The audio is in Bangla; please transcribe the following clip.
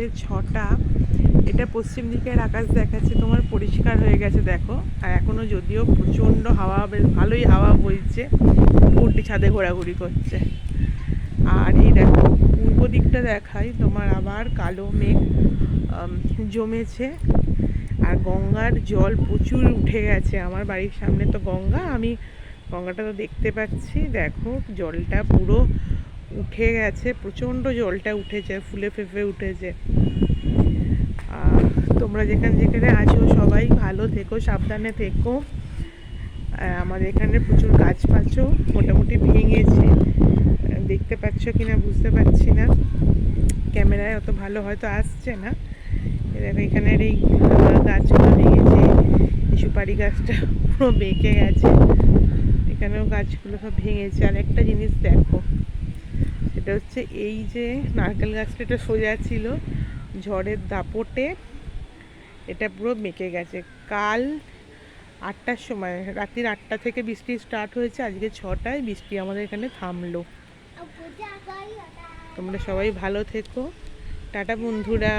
আজকে 6টা। এটা পশ্চিম দিকের আকাশ দেখাচ্ছে তোমার পরিষ্কার হয়ে গেছে দেখো। আর এখনো যদিও প্রচণ্ড হাওয়া, বেশ ভালোই হাওয়া বইছে, উল্টি ছাদে ঘোরাঘুরি করছে। আর এই দেখো পূর্ব দিকটা দেখাই তোমার, আবার কালো মেঘ জমেছে। আর গঙ্গার জল প্রচুর উঠে গেছে। আমার বাড়ির সামনে তো গঙ্গা, আমি গঙ্গাটা তো দেখতে পাচ্ছি। দেখো জলটা পুরো উঠে গেছে, প্রচণ্ড জলটা উঠেছে, ফুলে ফেঁপে উঠেছে। তোমরা যেখানে যেখানে আছো সবাই ভালো থেকো, সাবধানে থেকো। আমাদের এখানে প্রচুর গাছপাচও মোটামুটি ভেঙেছে, দেখতে পাচ্ছ কিনা বুঝতে পারছি না, ক্যামেরায় অত ভালো হয়তো আসছে না। দেখো এখানের এই গাছগুলো ভেঙেছে, এই সুপারি গাছটা পুরো বেঁকে গেছে, এখানেও গাছগুলো সব ভেঙেছে। আর একটা জিনিস দেখো, সেটা হচ্ছে এই যে নারকেল গাছটা, এটা সোজা ছিল, ঝড়ের দাপটে এটা পুরো বেঁকে গেছে। কাল 8টার সময়, রাত্রির 8টা থেকে বৃষ্টি স্টার্ট হয়েছে, আজকে 6টায় বৃষ্টি আমাদের এখানে থামলো। তোমরা সবাই ভালো থেকো, টাটা বন্ধুরা।